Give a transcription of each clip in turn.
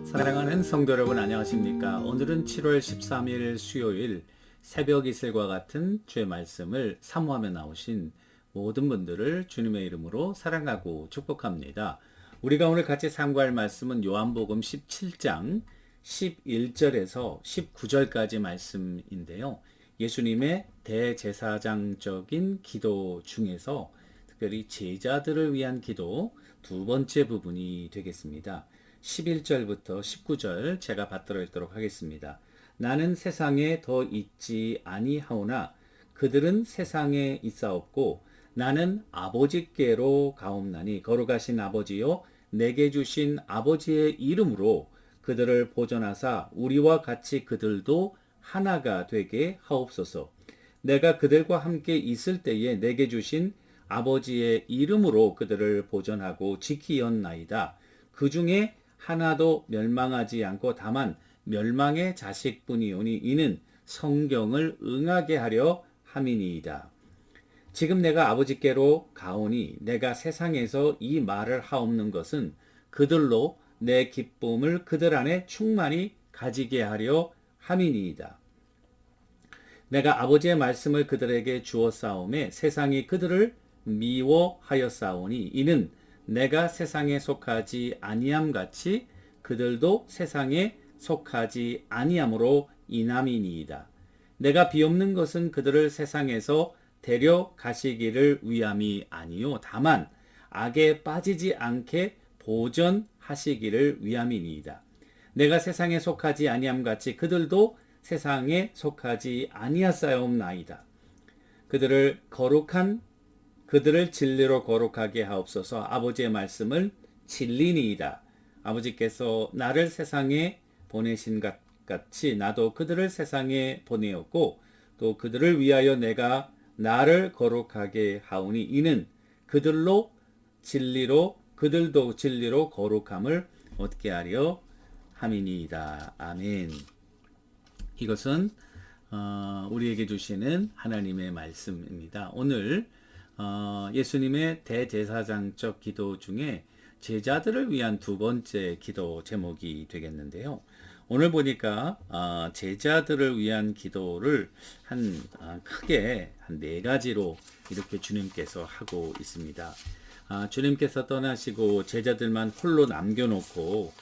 사랑하는 성도 여러분 안녕하십니까? 오늘은 7월 13일 수요일 새벽 이슬과 같은 주의 말씀을 사모하며 나오신 모든 분들을 주님의 이름으로 사랑하고 축복합니다. 우리가 오늘 같이 상고할 말씀은 요한복음 17장 11절에서 19절까지 말씀인데요. 예수님의 대제사장적인 기도 중에서 특별히 제자들을 위한 기도 두 번째 부분이 되겠습니다. 11절부터 19절 제가 받들어 읽도록 하겠습니다. 나는 세상에 더 있지 아니하오나 그들은 세상에 있사옵고 나는 아버지께로 가옵나니 거룩하신 아버지요 내게 주신 아버지의 이름으로 그들을 보존하사 우리와 같이 그들도 하나가 되게 하옵소서. 내가 그들과 함께 있을 때에 내게 주신 아버지의 이름으로 그들을 보존하고 지키었나이다. 그 중에 하나도 멸망하지 않고 다만 멸망의 자식뿐이오니 이는 성경을 응하게 하려 함이니이다. 지금 내가 아버지께로 가오니 내가 세상에서 이 말을 하옵는 것은 그들로 내 기쁨을 그들 안에 충만히 가지게 하려 함이니이다. 내가 아버지의 말씀을 그들에게 주었사오매 세상이 그들을 미워하였사오니 이는 내가 세상에 속하지 아니함 같이 그들도 세상에 속하지 아니함으로 인함이니이다. 내가 비옵는 것은 그들을 세상에서 데려가시기를 위함이 아니요 다만 악에 빠지지 않게 보전하시기를 위함이니이다. 내가 세상에 속하지 아니함 같이 그들도 세상에 속하지 아니하사옵나이다. 그들을 진리로 거룩하게 하옵소서. 아버지의 말씀을 진리니이다. 아버지께서 나를 세상에 보내신 것 같이 나도 그들을 세상에 보내었고 또 그들을 위하여 내가 나를 거룩하게 하오니 이는 그들도 진리로 거룩함을 얻게 하려 함이니이다. 아멘. 이것은 우리에게 주시는 하나님의 말씀입니다. 오늘 예수님의 대제사장적 기도 중에 제자들을 위한 두 번째 기도 제목이 되겠는데요. 오늘 보니까 제자들을 위한 기도를 크게 한 네 가지로 이렇게 주님께서 하고 있습니다. 주님께서 떠나시고 제자들만 홀로 남겨놓고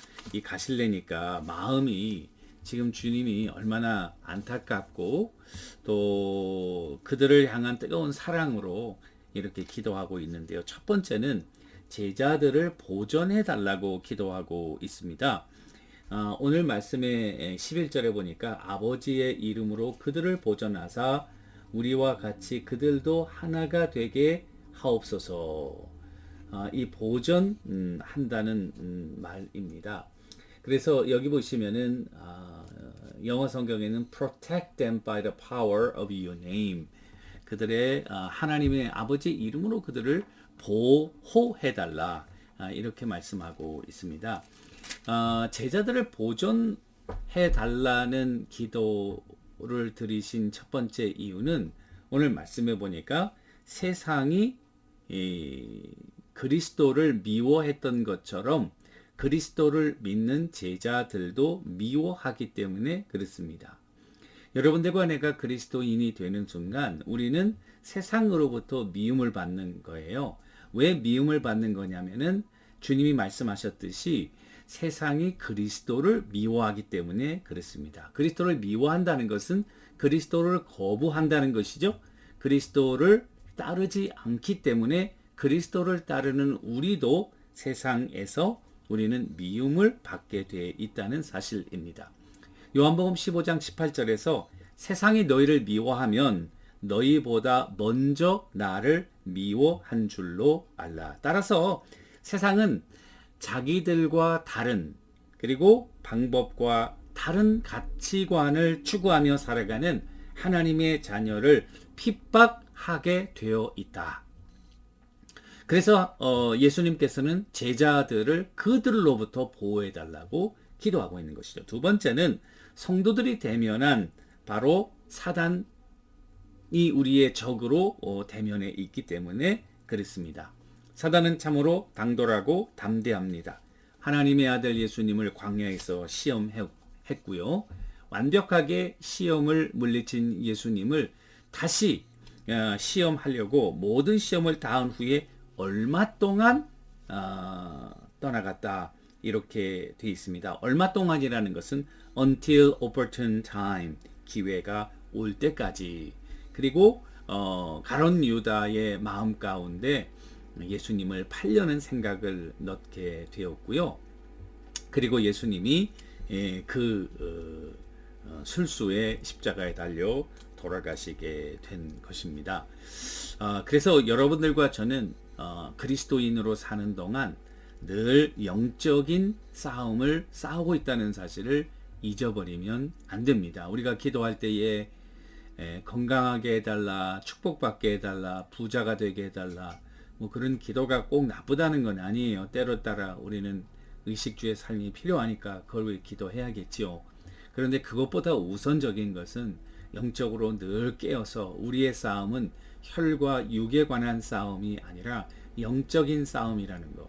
가실래니까 마음이 지금 주님이 얼마나 안타깝고 또 그들을 향한 뜨거운 사랑으로 이렇게 기도하고 있는데요. 첫 번째는 제자들을 보존해 달라고 기도하고 있습니다. 오늘 말씀의 11절에 보니까 아버지의 이름으로 그들을 보존하사 우리와 같이 그들도 하나가 되게 하옵소서. 이 보존한다는 말입니다. 그래서 여기 보시면은 영어 성경에는 protect them by the power of your name. 그들의 하나님의 아버지 이름으로 그들을 보호해달라 이렇게 말씀하고 있습니다. 제자들을 보존해달라는 기도를 드리신 첫 번째 이유는 오늘 말씀해 보니까 세상이 그리스도를 미워했던 것처럼 그리스도를 믿는 제자들도 미워하기 때문에 그렇습니다. 여러분들과 내가 그리스도인이 되는 순간 우리는 세상으로부터 미움을 받는 거예요. 왜 미움을 받는 거냐면은 주님이 말씀하셨듯이 세상이 그리스도를 미워하기 때문에 그렇습니다. 그리스도를 미워한다는 것은 그리스도를 거부한다는 것이죠. 그리스도를 따르지 않기 때문에 그리스도를 따르는 우리도 세상에서 우리는 미움을 받게 되어 있다는 사실입니다. 요한복음 15장 18절에서 세상이 너희를 미워하면 너희보다 먼저 나를 미워한 줄로 알라. 따라서 세상은 자기들과 다른 그리고 방법과 다른 가치관을 추구하며 살아가는 하나님의 자녀를 핍박하게 되어 있다. 그래서 예수님께서는 제자들을 그들로부터 보호해달라고 기도하고 있는 것이죠. 두 번째는 성도들이 대면한 바로 사단이 우리의 적으로 대면해 있기 때문에 그렇습니다. 사단은 참으로 당돌하고 담대합니다. 하나님의 아들 예수님을 광야에서 시험했고요. 완벽하게 시험을 물리친 예수님을 다시 시험하려고 모든 시험을 다한 후에 얼마 동안 떠나갔다. 이렇게 되어 있습니다. 얼마 동안이라는 것은 until opportune time, 기회가 올 때까지. 그리고 가룟 유다의 마음 가운데 예수님을 팔려는 생각을 넣게 되었고요. 그리고 예수님이 술수의 십자가에 달려 돌아가시게 된 것입니다. 그래서 여러분들과 저는 그리스도인으로 사는 동안 늘 영적인 싸움을 싸우고 있다는 사실을 잊어버리면 안 됩니다. 우리가 기도할 때에 건강하게 해달라, 축복받게 해달라, 부자가 되게 해달라, 뭐 그런 기도가 꼭 나쁘다는 건 아니에요. 때로 따라 우리는 의식주의 삶이 필요하니까 그걸 기도해야겠지요. 그런데 그것보다 우선적인 것은 영적으로 늘 깨어서 우리의 싸움은 혈과 육에 관한 싸움이 아니라 영적인 싸움이라는 거,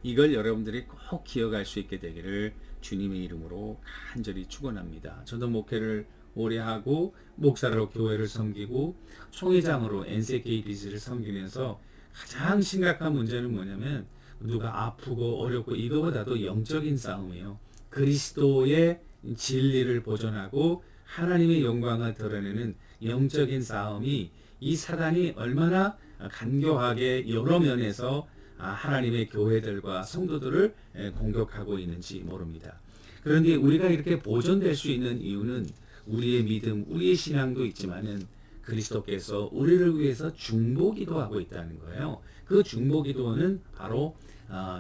이걸 여러분들이 꼭 기억할 수 있게 되기를 주님의 이름으로 간절히 축원합니다. 저도 목회를 오래 하고 목사로 교회를 섬기고 총회장으로 NCKBC를 섬기면서 가장 심각한 문제는 뭐냐면 누가 아프고 어렵고 이거보다도 영적인 싸움이에요. 그리스도의 진리를 보존하고 하나님의 영광을 드러내는 영적인 싸움이 이 사단이 얼마나 간교하게 여러 면에서 하나님의 교회들과 성도들을 공격하고 있는지 모릅니다. 그런데 우리가 이렇게 보존될 수 있는 이유는 우리의 믿음, 우리의 신앙도 있지만은 그리스도께서 우리를 위해서 중보기도하고 있다는 거예요. 그 중보기도는 바로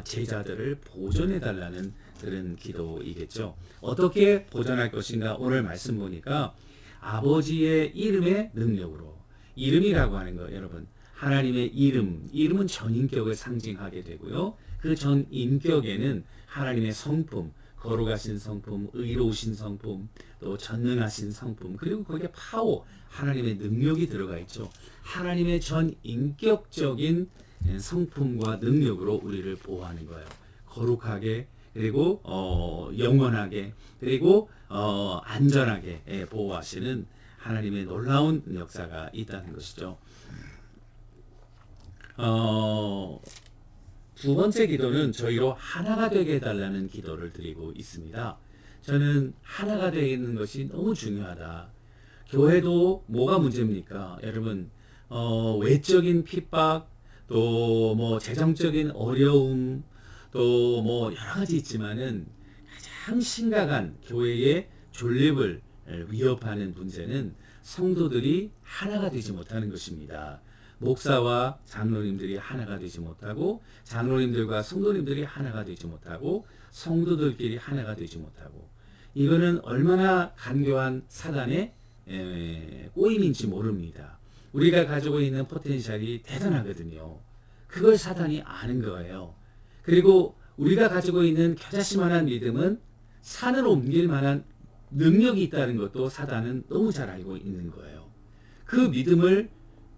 제자들을 보존해 달라는 그런 기도이겠죠. 어떻게 보존할 것인가? 오늘 말씀 보니까 아버지의 이름의 능력으로, 이름이라고 하는 거 여러분, 하나님의 이름은 전인격을 상징하게 되고요. 그 전인격에는 하나님의 성품, 거룩하신 성품, 의로우신 성품, 또 전능하신 성품, 그리고 거기에 파워, 하나님의 능력이 들어가 있죠. 하나님의 전인격적인 성품과 능력으로 우리를 보호하는 거예요. 거룩하게, 그리고 영원하게, 그리고 안전하게 보호하시는 하나님의 놀라운 역사가 있다는 것이죠. 두 번째 기도는 저희로 하나가 되게 해달라는 기도를 드리고 있습니다. 저는 하나가 되는 것이 너무 중요하다. 교회도 뭐가 문제입니까? 여러분, 외적인 핍박, 또 뭐 재정적인 어려움, 또 뭐 여러 가지 있지만은 가장 심각한 교회의 존립을 위협하는 문제는 성도들이 하나가 되지 못하는 것입니다. 목사와 장로님들이 하나가 되지 못하고, 장로님들과 성도님들이 하나가 되지 못하고, 성도들끼리 하나가 되지 못하고, 이거는 얼마나 간교한 사단의 꼬임인지 모릅니다. 우리가 가지고 있는 포텐셜이 대단하거든요. 그걸 사단이 아는 거예요. 그리고 우리가 가지고 있는 겨자씨만한 믿음은 산을 옮길 만한 능력이 있다는 것도 사단은 너무 잘 알고 있는 거예요. 그 믿음을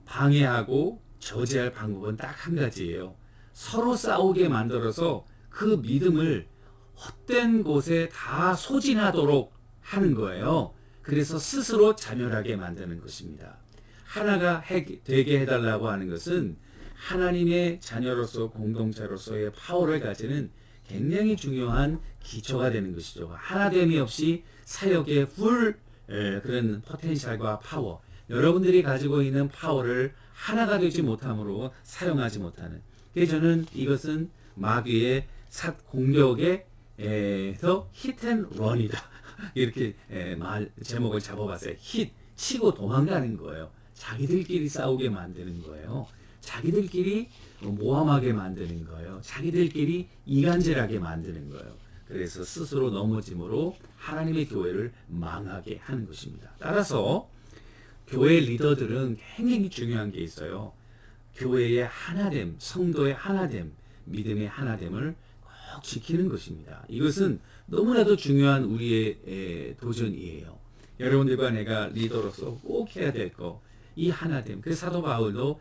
방해하고 저지할 방법은 딱 한 가지예요. 서로 싸우게 만들어서 그 믿음을 헛된 곳에 다 소진하도록 하는 거예요. 그래서 스스로 자멸하게 만드는 것입니다. 하나가 되게 해달라고 하는 것은 하나님의 자녀로서 공동체로서의 파워를 가지는 굉장히 중요한 기초가 되는 것이죠. 하나됨이 없이 사역의 그런 포텐셜과 파워, 여러분들이 가지고 있는 파워를 하나가 되지 못함으로 사용하지 못하는. 그래서 저는 이것은 마귀의 공격에서 히트앤런이다. 이렇게 제목을 잡아봤어요. 치고 도망가는 거예요. 자기들끼리 싸우게 만드는 거예요. 자기들끼리 모함하게 만드는 거예요. 자기들끼리 이간질하게 만드는 거예요. 그래서 스스로 넘어짐으로 하나님의 교회를 망하게 하는 것입니다. 따라서 교회 리더들은 굉장히 중요한 게 있어요. 교회의 하나됨, 성도의 하나됨, 믿음의 하나됨을 꼭 지키는 것입니다. 이것은 너무나도 중요한 우리의 도전이에요. 여러분들과 내가 리더로서 꼭 해야 될 거, 이 하나됨. 그 사도 바울도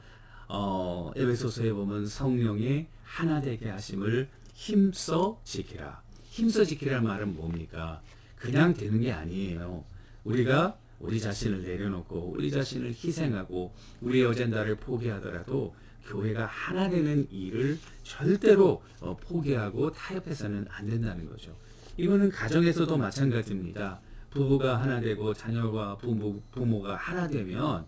에베소서에 보면 성령의 하나되게 하심을 힘써 지키라. 힘써 지키라는 말은 뭡니까? 그냥 되는 게 아니에요. 우리가 우리 자신을 내려놓고 우리 자신을 희생하고 우리의 어젠다를 포기하더라도 교회가 하나 되는 일을 절대로 포기하고 타협해서는 안 된다는 거죠. 이거는 가정에서도 마찬가지입니다. 부부가 하나 되고 자녀와 부모가 하나 되면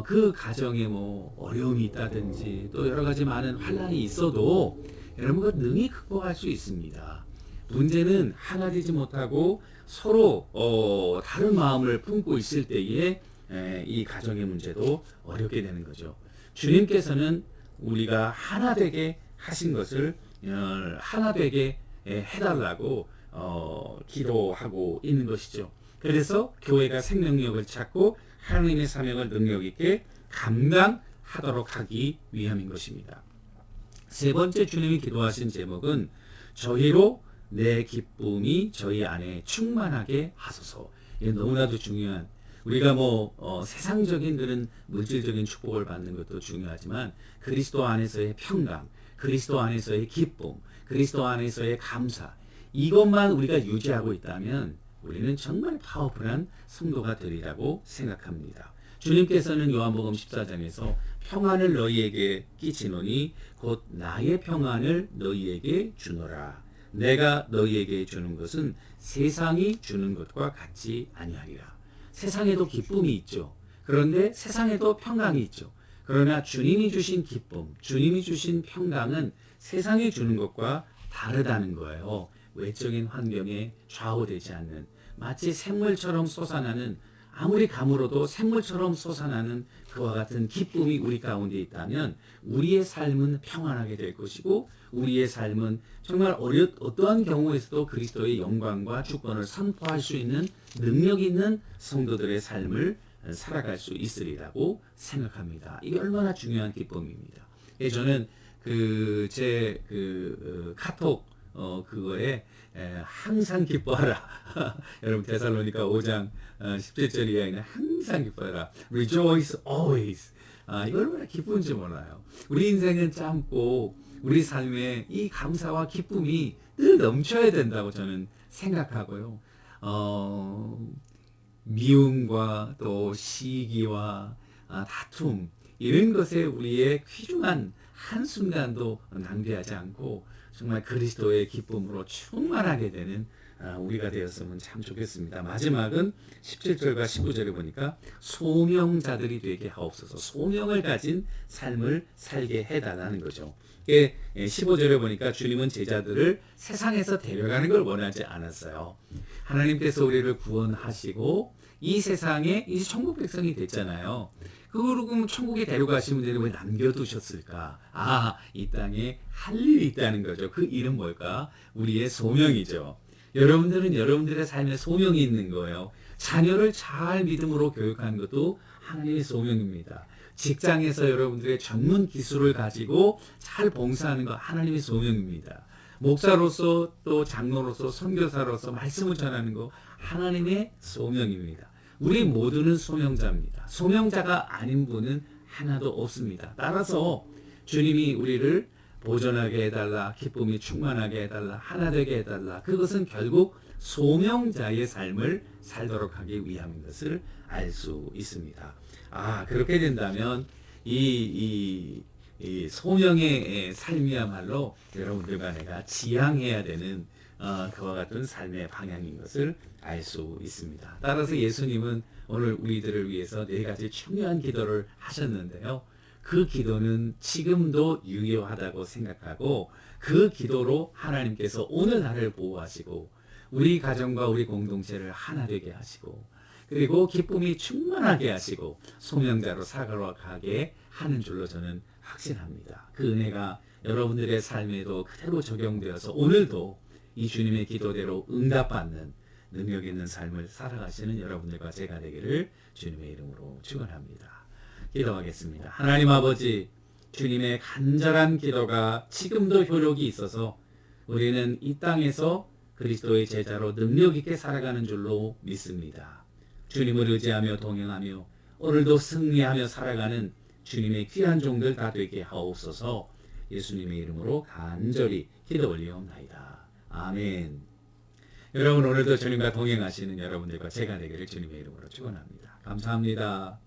그 가정에 뭐 어려움이 있다든지 또 여러 가지 많은 환란이 있어도 여러분과 능히 극복할 수 있습니다. 문제는 하나 되지 못하고 서로 다른 마음을 품고 있을 때에 이 가정의 문제도 어렵게 되는 거죠. 주님께서는 우리가 하나 되게 하신 것을 하나 되게 해달라고 기도하고 있는 것이죠. 그래서 교회가 생명력을 찾고 하나님의 사명을 능력 있게 감당하도록 하기 위함인 것입니다. 세 번째 주님이 기도하신 제목은 저희로 내 기쁨이 저희 안에 충만하게 하소서. 이게 너무나도 중요한, 우리가 세상적인 그런 물질적인 축복을 받는 것도 중요하지만 그리스도 안에서의 평강, 그리스도 안에서의 기쁨, 그리스도 안에서의 감사, 이것만 우리가 유지하고 있다면 우리는 정말 파워풀한 성도가 되리라고 생각합니다. 주님께서는 요한복음 14장에서 평안을 너희에게 끼치노니 곧 나의 평안을 너희에게 주노라. 내가 너희에게 주는 것은 세상이 주는 것과 같지 아니하리라. 세상에도 기쁨이 있죠. 그런데 세상에도 평강이 있죠. 그러나 주님이 주신 기쁨, 주님이 주신 평강은 세상이 주는 것과 다르다는 거예요. 외적인 환경에 좌우되지 않는, 마치 샘물처럼 솟아나는, 아무리 가물어도 샘물처럼 솟아나는 그와 같은 기쁨이 우리 가운데 있다면 우리의 삶은 평안하게 될 것이고 우리의 삶은 정말 어떠한 경우에서도 그리스도의 영광과 주권을 선포할 수 있는 능력 있는 성도들의 삶을 살아갈 수 있으리라고 생각합니다. 이게 얼마나 중요한 기쁨입니다. 저는 제 카톡 그거에 항상 기뻐하라. 여러분 데살로니가 5장 17절 이하에는 항상 기뻐하라. Rejoice always. 이거 얼마나 기쁜지 몰라요. 우리 인생은 짧고 우리 삶에 이 감사와 기쁨이 늘 넘쳐야 된다고 저는 생각하고요. 미움과 또 시기와 다툼 이런 것에 우리의 귀중한 한순간도 낭비하지 않고 정말 그리스도의 기쁨으로 충만하게 되는 우리가 되었으면 참 좋겠습니다. 마지막은 17절과 19절에 보니까 소명자들이 되게 하옵소서. 소명을 가진 삶을 살게 해달라는 거죠. 15절에 보니까 주님은 제자들을 세상에서 데려가는 걸 원하지 않았어요. 하나님께서 우리를 구원하시고 이 세상에 이제 천국 백성이 됐잖아요. 그럼 천국에 데려가시면 되는 왜 남겨두셨을까? 이 땅에 할 일이 있다는 거죠. 그 일은 뭘까? 우리의 소명이죠. 여러분들은 여러분들의 삶에 소명이 있는 거예요. 자녀를 잘 믿음으로 교육하는 것도 하나님의 소명입니다. 직장에서 여러분들의 전문 기술을 가지고 잘 봉사하는 것 하나님의 소명입니다. 목사로서 또 장로로서 선교사로서 말씀을 전하는 것 하나님의 소명입니다. 우리 모두는 소명자입니다. 소명자가 아닌 분은 하나도 없습니다. 따라서 주님이 우리를 보존하게 해달라, 기쁨이 충만하게 해달라, 하나 되게 해달라. 그것은 결국 소명자의 삶을 살도록 하기 위함인 것을 알 수 있습니다. 그렇게 된다면 이 소명의 삶이야말로 여러분들과 내가 지향해야 되는 그와 같은 삶의 방향인 것을 알 수 있습니다. 따라서 예수님은 오늘 우리들을 위해서 4가지 중요한 기도를 하셨는데요. 그 기도는 지금도 유효하다고 생각하고 그 기도로 하나님께서 오늘 나를 보호하시고 우리 가정과 우리 공동체를 하나 되게 하시고 그리고 기쁨이 충만하게 하시고 소명자로 살아가게 하는 줄로 저는 확신합니다. 그 은혜가 여러분들의 삶에도 그대로 적용되어서 오늘도 이 주님의 기도대로 응답받는 능력 있는 삶을 살아가시는 여러분들과 제가 되기를 주님의 이름으로 축원합니다. 기도하겠습니다. 하나님 아버지, 주님의 간절한 기도가 지금도 효력이 있어서 우리는 이 땅에서 그리스도의 제자로 능력 있게 살아가는 줄로 믿습니다. 주님을 의지하며 동행하며 오늘도 승리하며 살아가는 주님의 귀한 종들 다 되게 하옵소서. 예수님의 이름으로 간절히 기도 올리옵나이다. 아멘. 여러분 오늘도 주님과 동행하시는 여러분들과 제가 되기를 주님의 이름으로 축원합니다. 감사합니다.